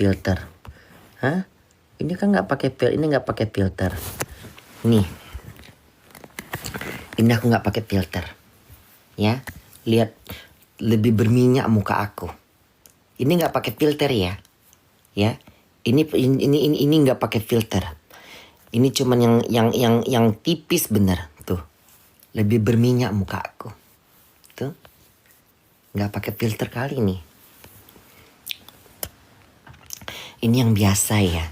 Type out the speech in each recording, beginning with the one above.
filter. Hah? Ini kan nggak pakai filter. Nih. Ini aku nggak pakai filter. Ya, lihat lebih berminyak muka aku. Ini nggak pakai filter ya. Ya. Ini nggak pakai filter. Ini cuman yang tipis bener tuh. Lebih berminyak muka aku. Tuh. Nggak pakai filter kali nih. Ini yang biasa ya.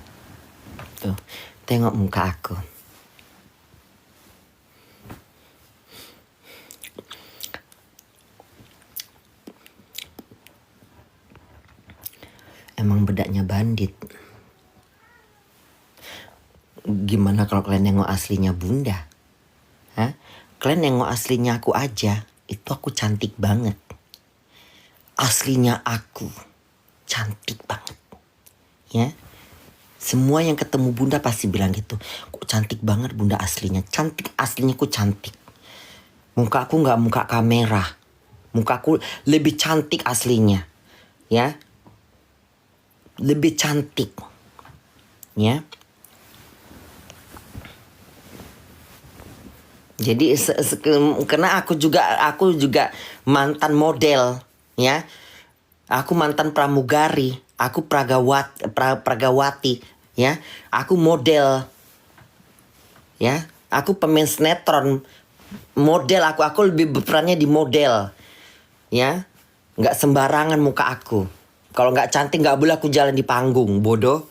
Tuh, tengok muka aku. Emang bedaknya bandit. Gimana kalau kalian nengok aslinya Bunda? Hah? Kalian nengok aslinya aku aja. Itu aku cantik banget. Aslinya aku cantik banget. Ya. Semua yang ketemu Bunda pasti bilang gitu. Kok cantik banget Bunda aslinya. Cantik aslinya ku cantik. Muka aku gak muka kamera. Muka aku lebih cantik aslinya. Ya. Lebih cantik. Ya. Jadi karena aku juga mantan model, ya. Aku mantan pramugari, aku pragawati, ya. Aku model. Ya, aku pemain sinetron. Model aku lebih berperannya di model. Ya. Enggak sembarangan muka aku. Kalau enggak cantik enggak boleh aku jalan di panggung, bodoh.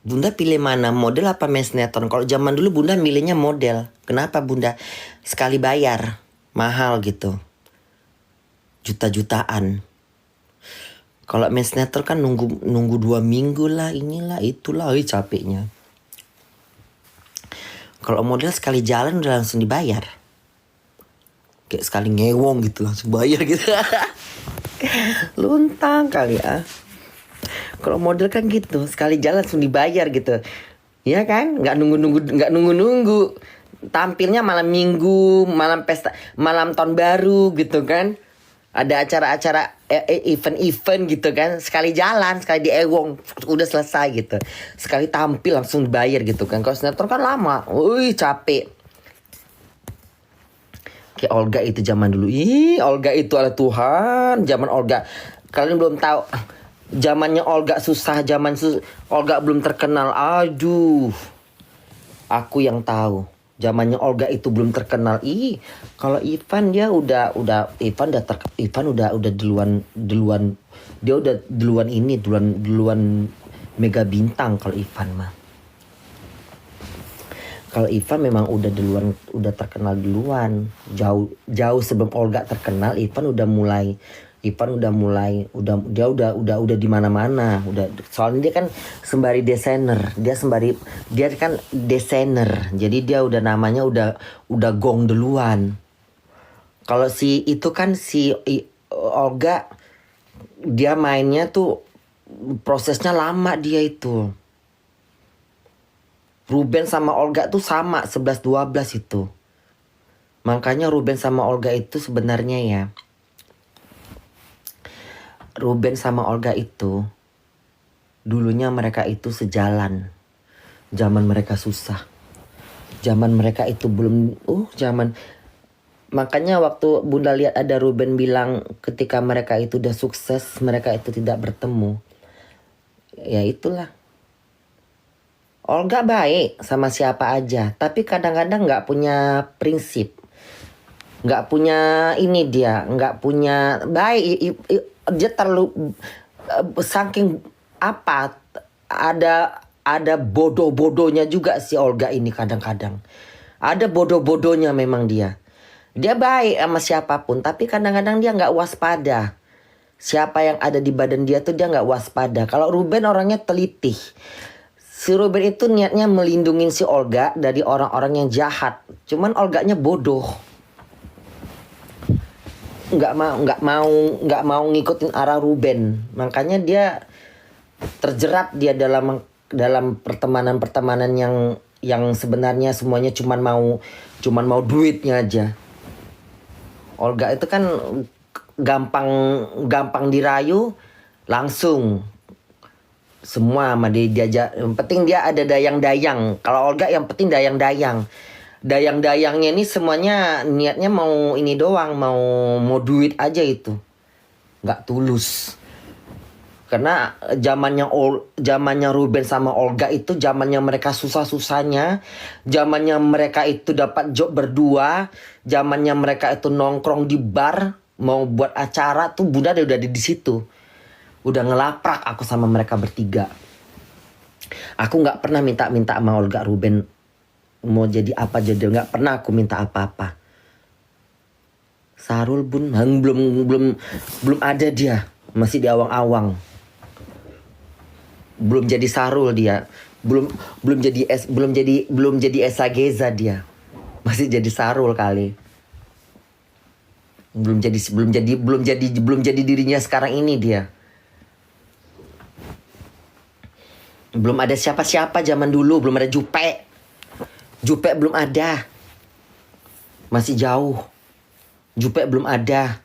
Bunda pilih mana, model apa main sinetron? Kalau zaman dulu Bunda milihnya model. Kenapa Bunda? Sekali bayar, mahal gitu. Juta-jutaan. Kalau main sinetron kan nunggu 2 minggu lah, inilah itulah, capeknya. Kalau model sekali jalan udah langsung dibayar. Kayak sekali ngewong gitu langsung bayar gitu. Luntang kali ya. Kalau model kan gitu, sekali jalan langsung dibayar gitu. Ya kan? Nggak nunggu. Tampilnya malam minggu, malam pesta, malam tahun baru gitu kan. Ada acara-acara event gitu kan. Sekali jalan, sekali diewong, udah selesai gitu. Sekali tampil langsung dibayar gitu kan. Kalau sinetron kan lama. Wih, capek. Kayak Olga itu zaman dulu. Olga itu ala Tuhan. Zaman Olga. Kalian belum tahu. Zamannya Olga susah, Olga belum terkenal. Aduh. Aku yang tahu. Zamannya Olga itu belum terkenal. Kalau Ivan dia udah Ivan udah duluan. Dia udah duluan mega bintang kalau Ivan mah. Kalau Ivan memang udah terkenal duluan. Jauh sebelum Olga terkenal, Ivan udah mulai di mana-mana. Soalnya dia kan sembari desainer. Dia kan desainer. Jadi dia udah namanya udah gong duluan. Kalau si Olga, dia mainnya tuh prosesnya lama dia itu. Ruben sama Olga tuh sama 11-12 itu. Makanya Ruben sama Olga itu sebenarnya ya. Ruben sama Olga itu dulunya mereka itu sejalan. Zaman mereka susah. Zaman mereka itu belum makanya waktu Bunda lihat ada Ruben bilang ketika mereka itu udah sukses, mereka itu tidak bertemu. Ya itulah. Olga baik sama siapa aja, tapi kadang-kadang nggak punya prinsip. Nggak punya nggak punya baik. Dia terlalu saking apa, ada bodoh-bodohnya juga si Olga ini kadang-kadang. Ada bodoh-bodohnya memang dia. Dia baik sama siapapun, tapi kadang-kadang dia nggak waspada. Siapa yang ada di badan dia tuh dia nggak waspada. Kalau Ruben orangnya teliti. Si Ruben itu niatnya melindungi si Olga dari orang-orang yang jahat. Cuman Olganya bodoh. Nggak mau ngikutin arah Ruben. Makanya dia terjerat dia dalam pertemanan yang sebenarnya semuanya cuman mau duitnya aja. Olga itu kan gampang gampang dirayu, langsung semua sama dia diajak. Yang penting dia ada dayang-dayang. Kalau Olga yang penting dayang-dayang. Dayang-dayangnya ini semuanya niatnya mau ini doang, mau duit aja itu. Nggak tulus. Karena zamannya Ruben sama Olga itu zamannya mereka susah-susahnya, zamannya mereka itu dapat job berdua, zamannya mereka itu nongkrong di bar, mau buat acara tuh Bunda udah di situ. Udah ngelaprak aku sama mereka bertiga. Aku nggak pernah minta-minta sama Olga Ruben mau jadi apa, jadi nggak pernah aku minta apa-apa. Sarul Bun belum ada dia, masih di awang-awang. Belum jadi Sarul dia, belum jadi Esa Geza dia, masih jadi Sarul kali. Belum jadi dirinya sekarang ini dia. Belum ada siapa-siapa zaman dulu, belum ada Jupe. Jupe belum ada. Masih jauh. Jupe belum ada.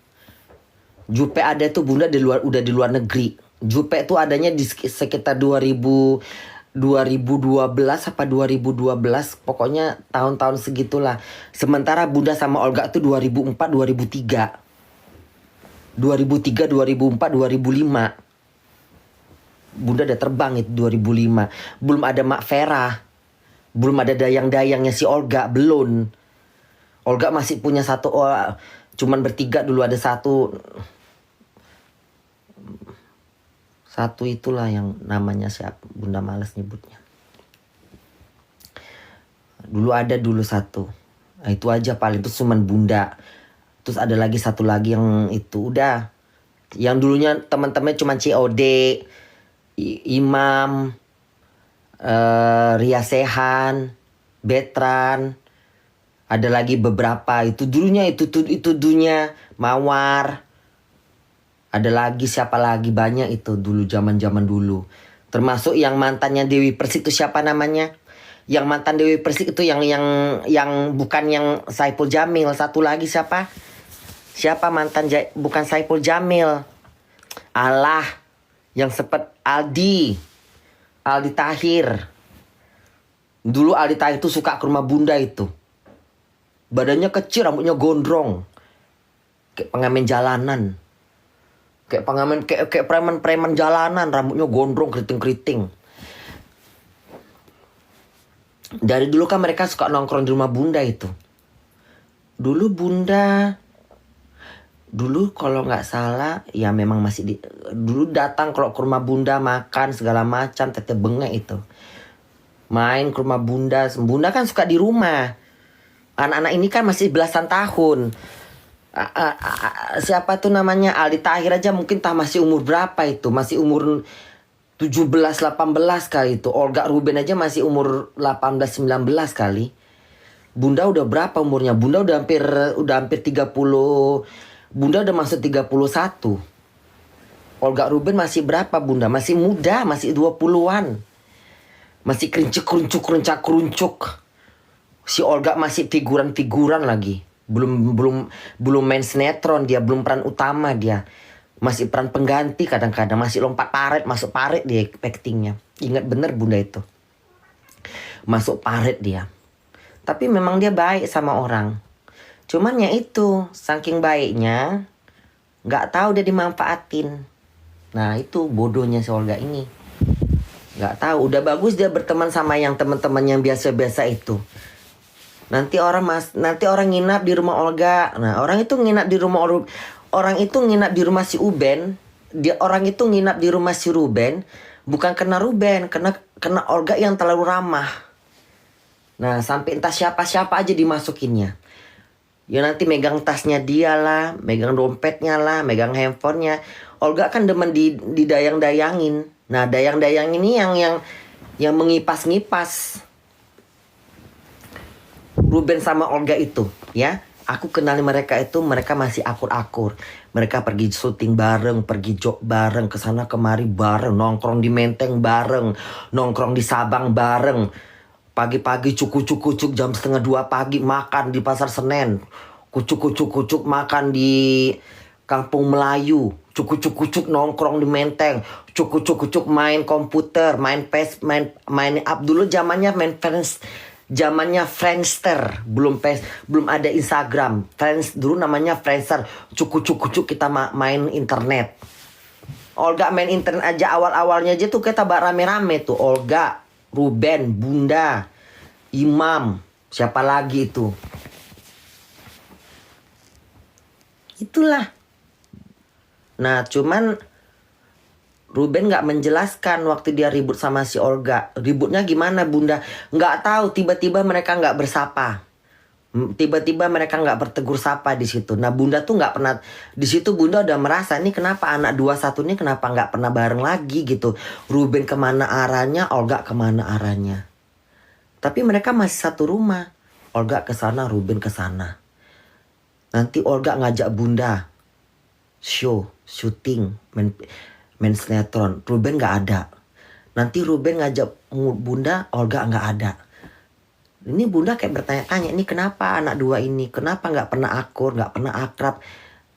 Jupe ada tuh Bunda udah di luar negeri. Jupe tuh adanya di sekitar 2012 apa 2012, pokoknya tahun-tahun segitulah. Sementara Bunda sama Olga tuh 2004, 2003. 2003, 2004, 2005. Bunda udah terbang itu 2005. Belum ada Mak Vera. Belum ada dayang-dayangnya si Olga, belum. Olga masih punya satu orang, cuman bertiga dulu, ada satu itulah yang namanya siapa, Bunda males nyebutnya. Dulu satu. Nah, itu aja paling, itu cuman Bunda. Terus ada lagi satu lagi yang itu udah. Yang dulunya teman-temannya cuman COD, Imam, Ria Sehan, Betran, ada lagi beberapa itu dulunya itu dulunya Mawar, ada lagi siapa lagi, banyak itu dulu zaman dulu. Termasuk yang mantannya Dewi Persik itu siapa namanya? Yang mantan Dewi Persik itu yang bukan yang Saipul Jamil, satu lagi siapa? Siapa mantan bukan Saipul Jamil? Allah, yang sempat Aldi Tahir. Dulu Aldi Tahir itu suka ke rumah Bunda itu. Badannya kecil, rambutnya gondrong. Kayak pengamen jalanan. Kayak preman jalanan, rambutnya gondrong, keriting-keriting. Dari dulu kan mereka suka nongkrong di rumah Bunda itu. Dulu kalau nggak salah ya memang masih dulu datang kalau ke rumah Bunda makan segala macam, teteh bengek itu. Main ke rumah Bunda kan suka di rumah. Anak-anak ini kan masih belasan tahun. Siapa tuh namanya Aldi Tahir aja mungkin masih umur berapa itu? Masih umur 17-18 kali itu. Olga Ruben aja masih umur 18-19 kali. Bunda udah berapa umurnya? Bunda udah hampir 30. Bunda udah masuk 31. Olga Ruben masih berapa Bunda? Masih muda, masih 20-an. Masih keruncuk. Si Olga masih figuran lagi. Belum main sinetron dia, belum peran utama dia. Masih peran pengganti kadang-kadang, masih lompat paret, masuk paret dia actingnya. Ingat bener Bunda itu. Masuk paret dia. Tapi memang dia baik sama orang. Cuman ya itu, saking baiknya gak tahu dia dimanfaatin. Nah itu bodohnya si Olga ini. Gak tahu, udah bagus dia berteman sama yang teman-teman yang biasa-biasa itu. Nanti orang nginap di rumah Olga. Nah orang itu nginap di rumah si Uben. Orang itu nginap di rumah si Ruben. Bukan kena Ruben, kena Olga yang terlalu ramah. Nah sampai entah siapa-siapa aja dimasukinnya. Ya nanti megang tasnya dia lah, megang dompetnya lah, megang handphonenya. Olga kan demen didayang-dayangin. Nah dayang-dayang ini yang mengipas-ngipas. Ruben sama Olga itu ya. Aku kenali mereka itu, mereka masih akur-akur. Mereka pergi syuting bareng, pergi jog bareng, kesana kemari bareng, nongkrong di Menteng bareng, nongkrong di Sabang bareng. Pagi-pagi cucuk jam 1:30 pagi makan di Pasar Senen. Kucuk makan di kampung Melayu, cukup nongkrong di Menteng, cukup main komputer, main PES, main up dulu zamannya main Friends, zamannya Friendster, belum ada Instagram. Friends dulu namanya Friendster, cukup kita main internet. Olga main internet aja awal-awalnya aja tuh kita rame-rame tuh. Olga, Ruben, Bunda, Imam, siapa lagi itu? Itulah. Nah cuman Ruben nggak menjelaskan waktu dia ribut sama si Olga. Ributnya gimana Bunda? Nggak tahu. Tiba-tiba mereka nggak bersapa. Tiba-tiba mereka nggak bertegur sapa di situ. Nah Bunda tuh nggak pernah di situ. Bunda udah merasa nih kenapa anak 21 ini kenapa nggak pernah bareng lagi gitu. Ruben kemana arahnya, Olga kemana arahnya. Tapi mereka masih satu rumah. Olga ke sana, Ruben ke sana. Nanti Olga ngajak Bunda syuting, main sinetron. Ruben nggak ada. Nanti Ruben ngajak Bunda, Olga nggak ada. Ini Bunda kayak bertanya-tanya, ini kenapa anak dua ini, kenapa nggak pernah akur, nggak pernah akrab.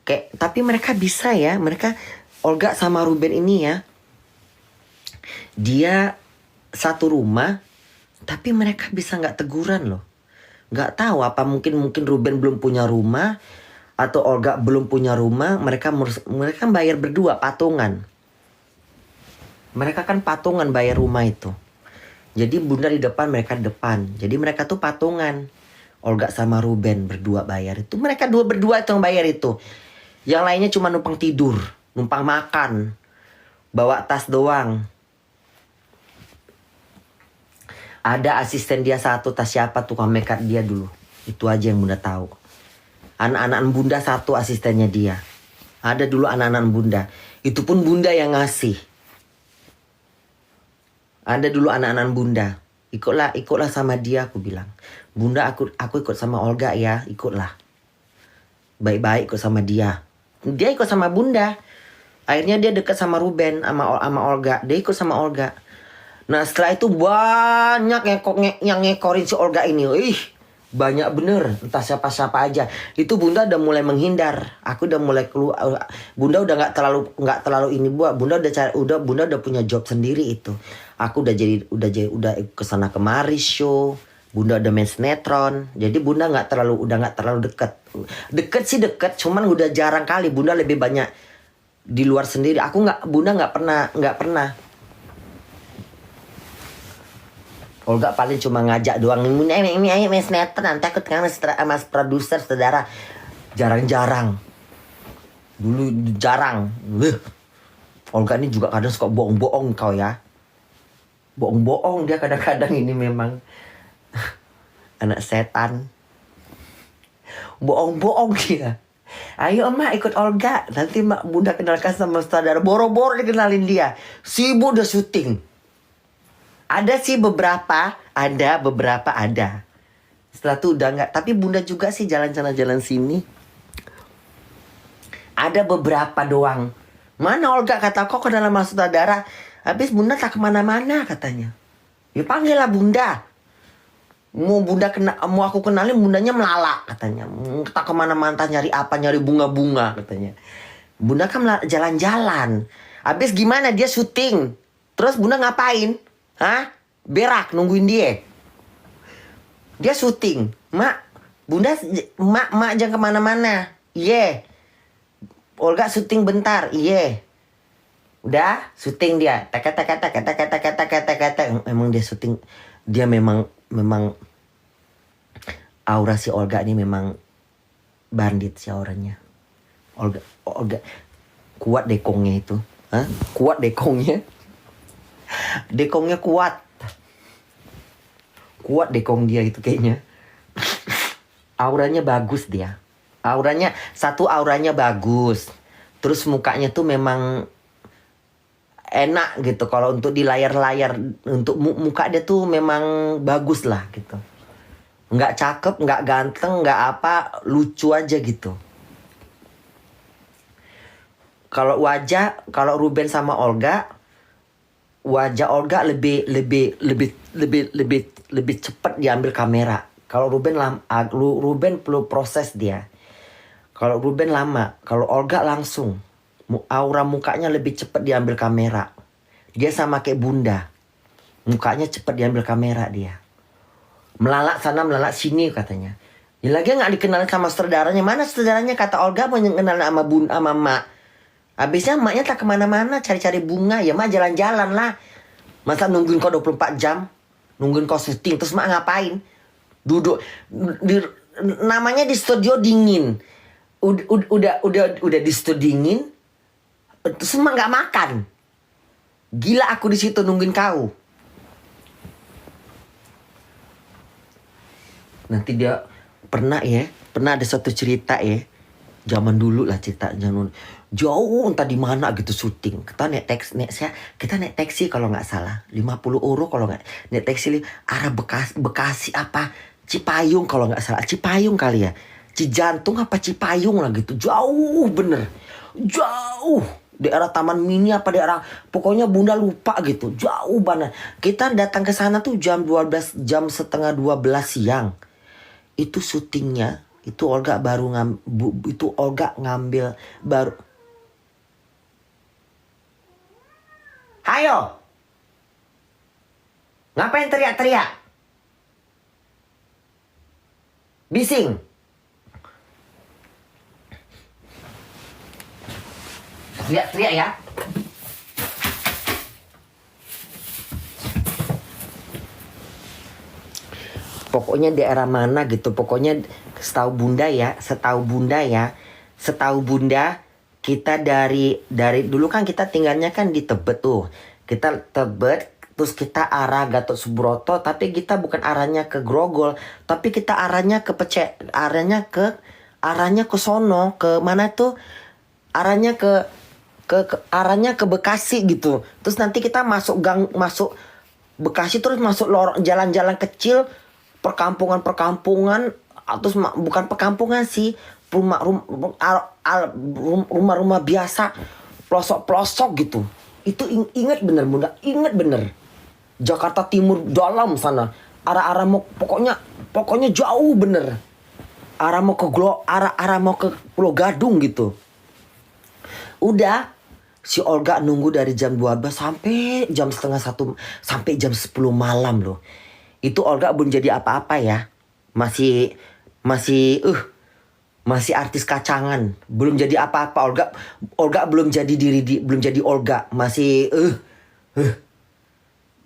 Kayak, tapi mereka bisa ya, mereka Olga sama Ruben ini ya, dia satu rumah, tapi mereka bisa nggak teguran loh. Nggak tahu apa mungkin Ruben belum punya rumah atau Olga belum punya rumah. Mereka bayar berdua patungan. Mereka kan patungan bayar rumah itu. Jadi Bunda di depan, mereka di depan. Jadi mereka tuh patungan. Olga sama Ruben berdua bayar itu. Mereka berdua itu yang bayar itu. Yang lainnya cuma numpang tidur, numpang makan, bawa tas doang. Ada asisten dia satu, tas siapa tukang makeup dia dulu. Itu aja yang Bunda tahu. Anak-anak Bunda satu asistennya dia. Ada dulu anak-anak Bunda. Itu pun Bunda yang ngasih. Ada dulu anak-anak Bunda. Ikutlah sama dia, aku bilang. Bunda aku ikut sama Olga ya, ikutlah. Baik-baik ikut sama dia. Dia ikut sama Bunda. Akhirnya dia dekat sama Ruben, sama Olga. Dia ikut sama Olga. Nah setelah itu banyak yang ngekorin si Olga ini. Banyak bener, entah siapa-siapa aja. Itu Bunda udah mulai menghindar. Aku udah mulai keluar. Bunda udah nggak terlalu ini buat. Bunda udah punya job sendiri itu. Aku udah kesana kemari show. Bunda udah main sinetron. Jadi Bunda udah nggak terlalu deket. Deket sih deket, cuman udah jarang kali. Bunda lebih banyak di luar sendiri. Bunda nggak pernah. Olga paling cuma ngajak doang. Ini ayo main sinetron. Nanti aku tengah mas produser saudara. Jarang-jarang. Dulu jarang. Olga ini juga kadang suka bohong-bohong kau ya. Bohong-bohong dia kadang-kadang ini memang. Anak setan. Bohong-bohong dia. Ayo emak ikut Olga. Nanti Bunda kenalkan sama saudara. Boro-boro dikenalin dia. Sibuk udah syuting. Ada sih beberapa ada. Setelah itu udah nggak. Tapi Bunda juga sih jalan sini. Ada beberapa doang. Mana Olga kata kok ke dalam masuk saudara. Habis Bunda tak kemana-mana katanya. Ya panggillah Bunda. Mau aku kenalin Bundanya melalak katanya. Tak kemana-mana nyari apa, nyari bunga-bunga katanya. Bunda kan jalan-jalan. Habis gimana dia syuting. Terus Bunda ngapain? Hah? Berak nungguin dia. Dia syuting. Bunda jangan kemana-mana. Iya. Olga syuting bentar. Iya. Udah syuting dia. Kata. Emang dia syuting. Dia memang aura si Olga ini memang bandit si auranya. Olga kuat dekongnya itu. Hah? Kuat dekongnya. Dekongnya kuat dekong dia itu kayaknya. Auranya bagus dia. Auranya bagus. Terus mukanya tuh memang enak gitu. Kalau untuk di layar-layar, untuk muka dia tuh memang bagus lah gitu. Nggak cakep, nggak ganteng, nggak apa, lucu aja gitu. Kalau Ruben sama Olga, wajah Olga lebih cepat diambil kamera. Kalau Ruben perlu proses dia. Kalau Ruben lama, kalau Olga langsung. Aura mukanya lebih cepat diambil kamera. Dia sama kayak Bunda. Mukanya cepat diambil kamera dia. Melalak sana, melalak sini katanya. Ya lagi nggak dikenal sama saudaranya. Mana saudaranya? Kata Olga mau kenal sama sama mak. Habisnya emaknya tak kemana-mana cari-cari bunga. Ya mak jalan-jalan lah. Masa nungguin kau 24 jam? Nungguin kau syuting. Terus mak ngapain? Duduk. Namanya di studio dingin. Udah di studio dingin. Terus mak nggak makan. Gila aku di situ nungguin kau. Nanti dia pernah ada suatu cerita ya. Zaman dulu lah cerita zaman jauh entah di mana gitu syuting. Kita naik taksi kalau nggak salah 50 euro kalau nggak naik taksi arah Bekasi apa Cipayung kalau nggak salah Cipayung kali ya. Cijantung apa Cipayung lah gitu. Jauh bener. Jauh. Daerah Taman Mini apa daerah pokoknya Bunda lupa gitu. Jauh banget. Kita datang ke sana tuh jam 12 jam setengah 12 siang. Itu syutingnya itu Olga ngambil baru. Hayo. Ngapain teriak-teriak? Bising. Teriak-teriak ya. Pokoknya daerah mana gitu. Pokoknya setahu Bunda kita dari dulu kan kita tinggalnya kan di Tebet tuh. Kita Tebet terus kita arah Gatot Subroto tapi kita bukan arahnya ke Grogol, tapi kita arahnya ke arahnya ke sono, ke mana tuh? Arahnya ke Bekasi gitu. Terus nanti kita masuk Bekasi terus masuk lorong jalan-jalan kecil, perkampungan, terus bukan perkampungan sih, rumah-rumah biasa, pelosok-pelosok gitu. Itu ingat bener Bunda, ingat bener. Jakarta Timur dalam sana, arah mau pokoknya jauh bener. Arah mau ke Pulau Gadung gitu. Udah si Olga nunggu dari jam 12 sampai jam setengah 1 sampai jam 10 malam loh. Itu Olga belum jadi apa-apa ya. Masih artis kacangan. Belum jadi apa-apa. Olga belum jadi belum jadi Olga. Masih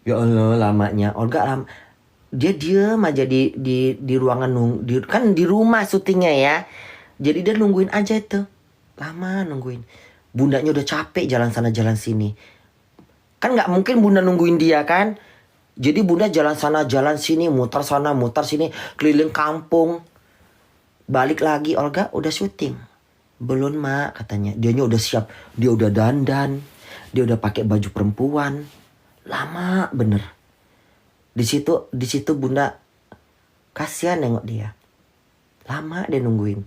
Ya Allah lamanya. Olga dia diem aja di ruangan kan di rumah syutingnya ya. Jadi dia nungguin aja itu. Lama nungguin. Bundanya udah capek jalan sana jalan sini. Kan nggak mungkin Bunda nungguin dia kan. Jadi Bunda jalan sana jalan sini, muter sana muter sini, keliling kampung. Balik lagi Olga udah syuting. Belum mak katanya. Dianya udah siap, dia udah dandan, dia udah pakai baju perempuan. Lama bener. Di situ Bunda kasihan nengok dia. Lama dia nungguin.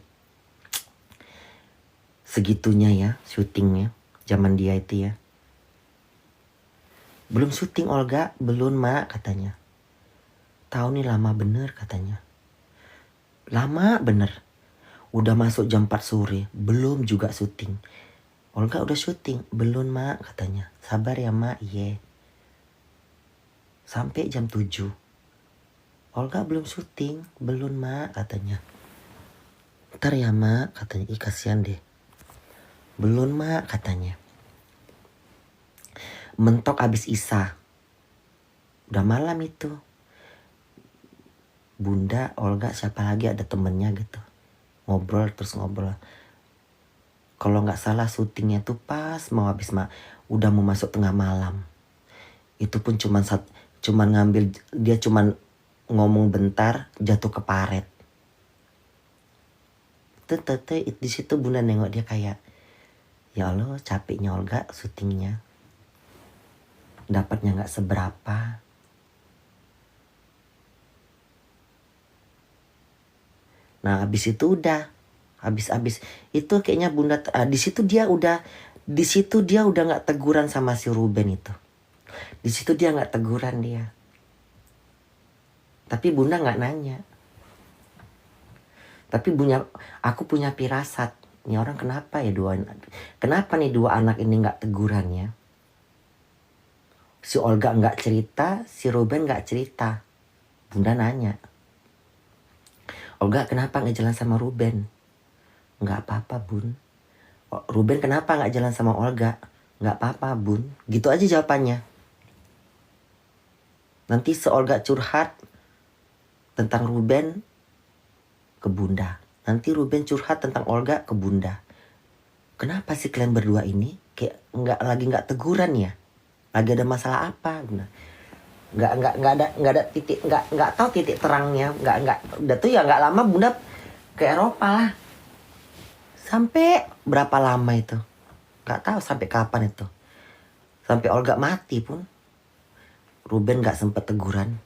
Segitunya ya syutingnya zaman dia itu ya. Belum syuting Olga, belum mak katanya. Tahu nih lama bener katanya. Lama bener. Udah masuk jam 4 sore, belum juga syuting. Olga udah syuting, belum mak katanya. Sabar ya mak, iya. Sampai jam 7. Olga belum syuting, belum mak katanya. Ntar ya mak katanya, kasihan deh. Belum mak katanya. Mentok abis Isa. Udah malam itu. Bunda, Olga, siapa lagi ada temennya gitu. Ngobrol. Kalau nggak salah syutingnya tuh pas mau habis udah mau masuk tengah malam. Itu pun cuman ngambil, dia cuman ngomong bentar jatuh ke paret. Di situ Bunda nengok dia kayak, ya Allah capeknya Olga syutingnya. Dapatnya nggak seberapa. Nah habis itu udah habis itu kayaknya Bunda di situ dia udah nggak teguran sama si Ruben itu. Di situ dia nggak teguran dia. Tapi Bunda nggak nanya. Tapi aku punya firasat. Ini orang kenapa ya kenapa nih dua anak ini nggak teguran ya? Si Olga nggak cerita, si Ruben nggak cerita. Bunda nanya, Olga kenapa nggak jalan sama Ruben? Nggak apa-apa bun. Ruben kenapa nggak jalan sama Olga? Nggak apa-apa bun. Gitu aja jawabannya. Nanti si Olga curhat tentang Ruben ke Bunda. Nanti Ruben curhat tentang Olga ke Bunda. Kenapa sih kalian berdua ini kayak nggak teguran ya? Lagi ada masalah apa? Nggak ada titik, nggak tahu titik terangnya. Udah tuh ya nggak lama Bunda ke Eropa lah. Sampai berapa lama itu? Nggak tahu sampai kapan itu. Sampai Olga mati pun Ruben nggak sempet teguran.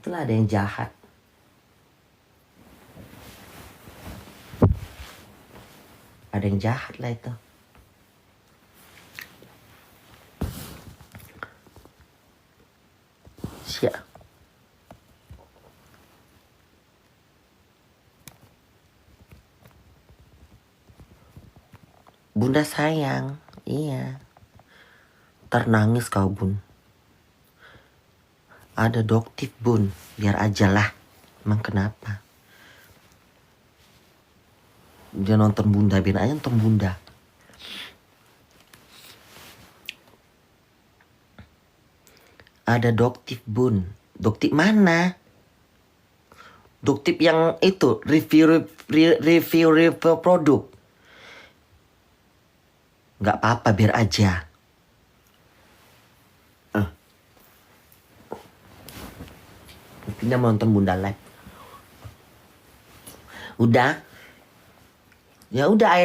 Itulah ada yang jahat. Ada yang jahat lah itu. Siap. Bunda sayang, iya. Ternangis kau bun. Ada adoptif bun, biar aja lah. Emang kenapa? Dia nonton Bunda, biar aja nonton Bunda. Ada adoptif bun. Adoptif mana? Adoptif yang itu, review produk. Gak apa-apa, biar aja. Dia mau nonton Bunda live. Udah. Ya udah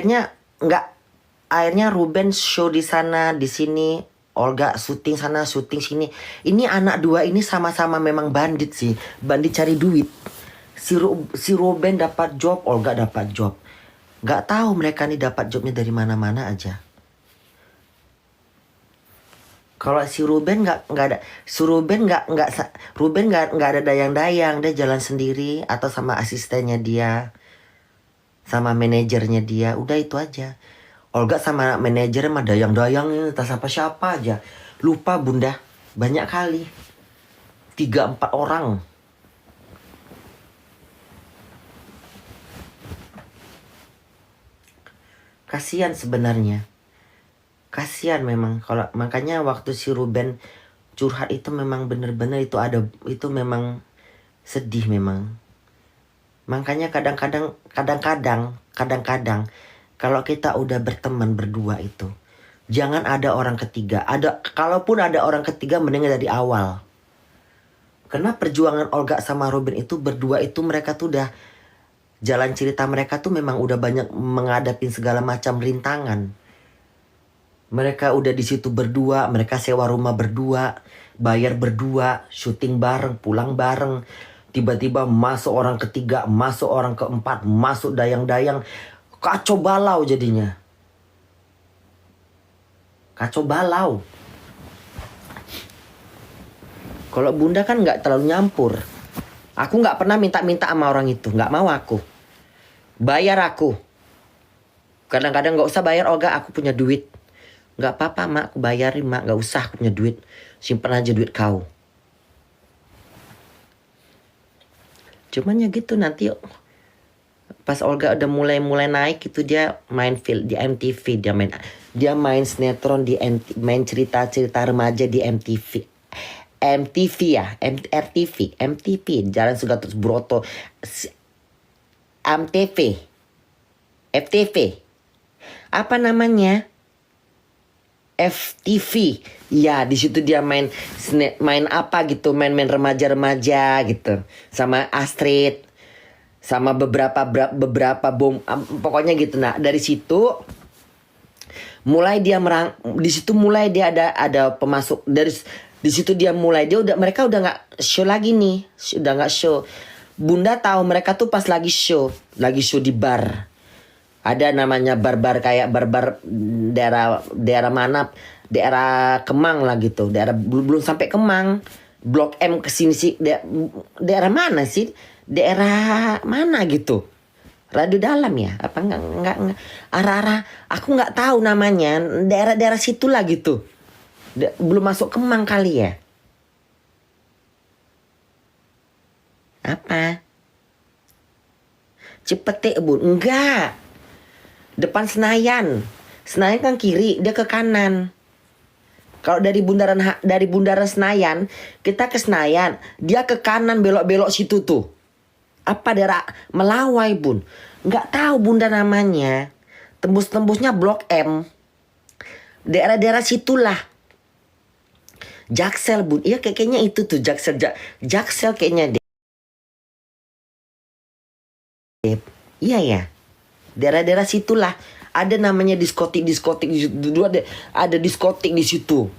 akhirnya Ruben show di sana, di sini. Olga syuting sana, syuting sini. Ini anak dua ini sama-sama memang bandit sih. Bandit cari duit. Si Ruben dapat job, Olga dapat job. Gak tahu mereka nih dapat jobnya dari mana-mana aja. Kalau si Ruben nggak ada, Ruben nggak ada dayang-dayang, dia jalan sendiri atau sama asistennya dia, sama manajernya dia, udah itu aja. Olga sama manajernya mah dayang-dayang, tak siapa aja. Lupa Bunda, banyak kali, 3-4 orang. Kasihan sebenarnya. Kasihan memang, kalau makanya waktu si Ruben curhat itu memang bener-bener itu memang sedih memang. Makanya kadang-kadang kalau kita udah berteman berdua itu jangan ada orang ketiga. Kalaupun ada orang ketiga mending dari awal. Karena perjuangan Olga sama Ruben itu berdua itu mereka tuh udah jalan cerita mereka tuh memang udah banyak menghadapi segala macam rintangan. Mereka udah di situ berdua, mereka sewa rumah berdua, bayar berdua, syuting bareng, pulang bareng. Tiba-tiba masuk orang ketiga, masuk orang keempat, masuk dayang-dayang. Kacau balau jadinya. Kacau balau. Kalau Bunda kan gak terlalu nyampur. Aku gak pernah minta-minta sama orang itu, gak mau aku. Bayar aku. Kadang-kadang gak usah bayar, Olga, aku punya duit. Gak apa-apa mak, aku bayarin mak, gak usah aku punya duit. Simpan aja duit kau. Cuman ya gitu nanti pas Olga udah mulai naik itu dia main film di MTV, dia main sinetron main cerita remaja di MTV ya, MTV Jalan Sugatot Broto, MTV, FTV, apa namanya? FTV. Ya, di situ dia main apa gitu, main remaja-remaja gitu. Sama Astrid, sama beberapa pokoknya gitu. Nah, dari situ mulai dia ada pemasuk di situ mereka udah nggak show lagi nih, udah nggak show. Bunda tahu mereka tuh pas lagi show di bar. Ada namanya bar kayak bar daerah mana, daerah Kemang lah gitu. Belum sampai Kemang. Blok M kesini sih, daerah mana sih? Daerah mana gitu? Radio dalam ya? Apa enggak arah-arah aku nggak tahu namanya. Daerah-daerah situlah gitu. Belum masuk Kemang kali ya? Apa? Cipete Bun? Enggak. Depan Senayan. Senayan kan kiri, dia ke kanan. Kalau dari bundaran Senayan, kita ke Senayan, dia ke kanan belok-belok situ tuh. Apa daerah Melawai Bun? Nggak tahu Bunda namanya. Tembus-tembusnya Blok M. Daerah-daerah situlah. Jaksel Bun. Iya kayaknya itu tuh Jaksel. Jaksel kayaknya deh. Iya ya. Daerah-daerah situlah. Ada namanya diskotik-diskotik di situ. Dulu ada diskotik di situ.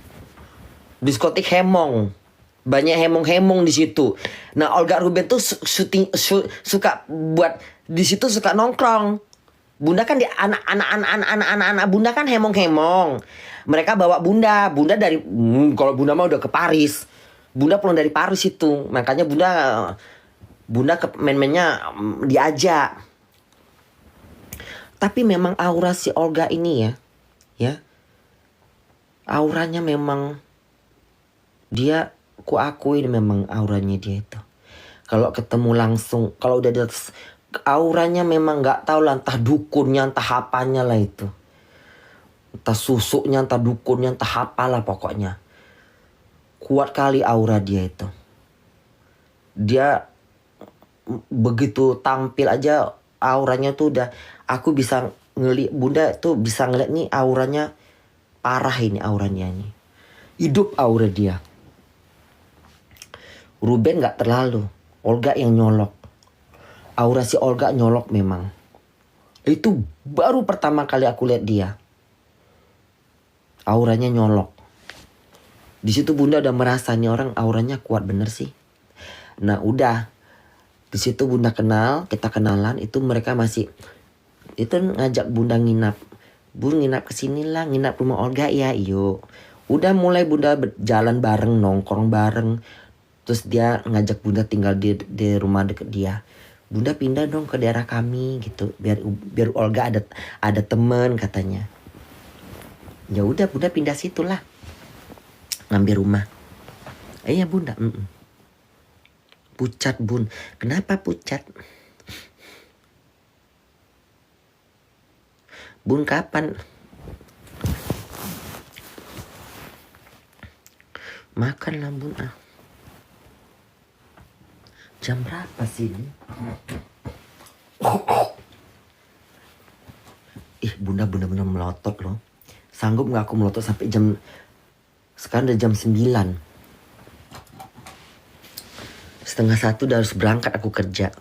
Diskotik Hemong. Banyak hemong-hemong di situ. Nah, Olga Ruben tuh suka buat di situ, suka nongkrong. Bunda kan di anak-anak Bunda kan hemong-hemong. Mereka bawa Bunda dari kalau Bunda mah udah ke Paris. Bunda pulang dari Paris itu. Makanya Bunda ke main-mainnya diajak. Tapi memang aura si Olga ini ya. Auranya memang dia, ku akui memang auranya dia itu. Kalau ketemu langsung, kalau udah ada auranya memang nggak tahu lah, entah dukunnya, entah apanya lah itu. Entah susuknya, entah dukunnya, entah apalah pokoknya. Kuat kali aura dia itu. Dia begitu tampil aja auranya tuh udah, aku bisa ngeliat, Bunda tuh bisa ngeliat nih auranya parah ini auranya nih. Hidup aura dia. Ruben gak terlalu. Olga yang nyolok. Aura si Olga nyolok memang. Itu baru pertama kali aku lihat dia. Auranya nyolok. Di situ Bunda udah merasa nih orang auranya kuat bener sih. Nah udah. Di situ Bunda kenal, kita kenalan. Itu mereka masih, itu ngajak Bunda nginap. Bun nginap kesini lah, nginap rumah Olga ya, yuk. Udah mulai Bunda jalan bareng, nongkrong bareng. Terus dia ngajak Bunda tinggal di rumah deket dia. Bunda pindah dong ke daerah kami gitu, biar Olga ada temen katanya. Ya udah Bunda pindah situ lah, ngambil rumah. Iya Bunda. Pucat Bun. Kenapa pucat? Bun kapan? Makan lah Bun ah. Jam berapa sih ini? Bunda bener-bener melotot loh. Sanggup gak aku melotot sampai jam, sekarang udah jam 9. 12:30 udah harus berangkat aku kerja.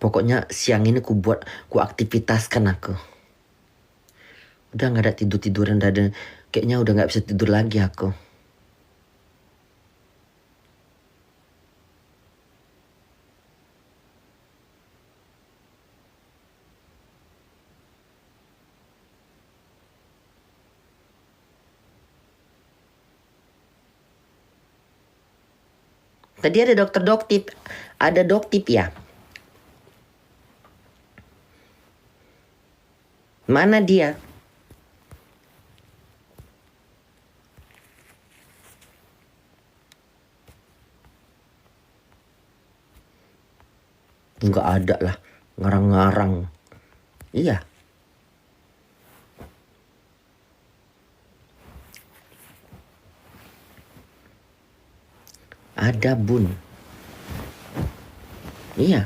Pokoknya siang ini ku aktivitaskan aku. Udah gak ada tidur-tiduran, kayaknya udah gak bisa tidur lagi aku. Tadi ada dokter doktip, ada doktip ya. Mana dia? Enggak ada lah, ngarang-ngarang. Iya. Ada Bun. Iya.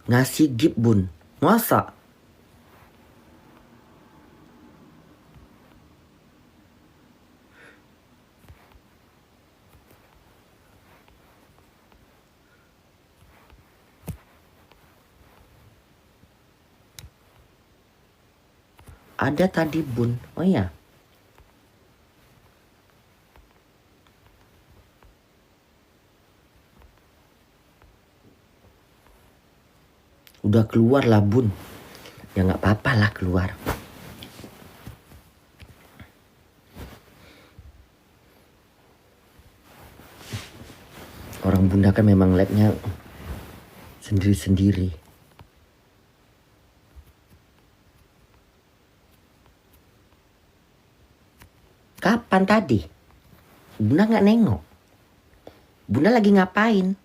Ngasih gift Bun. Masa? Ada tadi Bun. Oh ya. Udah keluar lah Bun. Ya gak apa-apa lah keluar. Orang bunda kan memang labnya sendiri-sendiri. Kapan tadi? Bunda nggak nengok. Bunda lagi ngapain?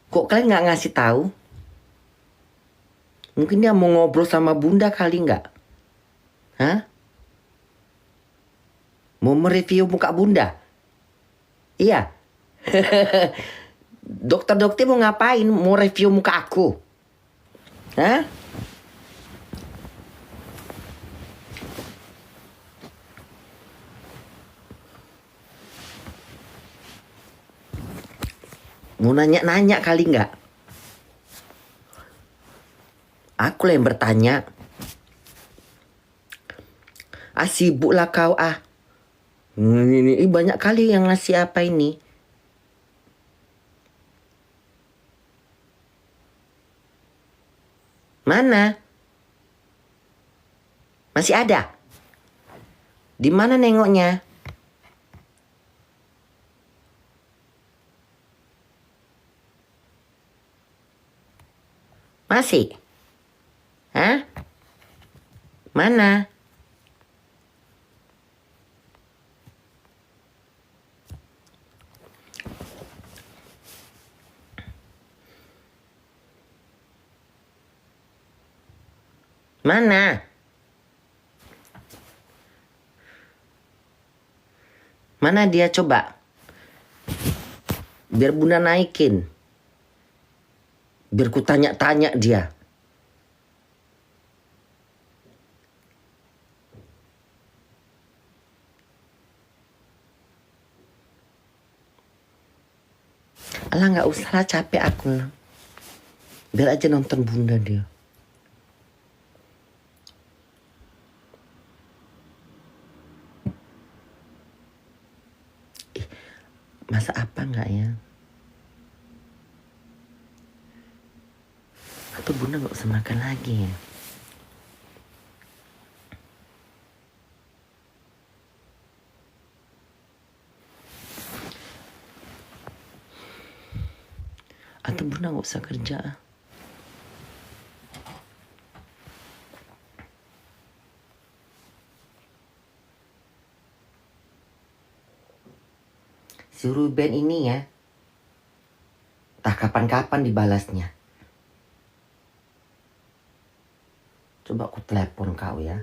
Kok kalian nggak ngasih tahu? Mungkin dia mau ngobrol sama bunda kali nggak? Hah? Mau mereview muka bunda? Iya. Dokter-dokter mau ngapain? Mau review muka aku? Hah? Mau nanya-nanya kali nggak? Aku lah yang bertanya. Sibuk lah kau Ini banyak kali yang ngasih apa ini. Mana? Masih ada? Di mana nengoknya? Masih? Hah? Mana? Mana? Mana dia coba? Biar bunda naikin. Biar ku tanya-tanya dia. Alah nggak usah lah, capek aku lah. Biar aja nonton bunda dia. Masa apa nggak ya? Atau bunda nggak usah makan lagi ya? Atau bunda nggak usah kerja? Si Ruben ini ya, tak kapan-kapan dibalasnya. Coba aku telepon kau ya.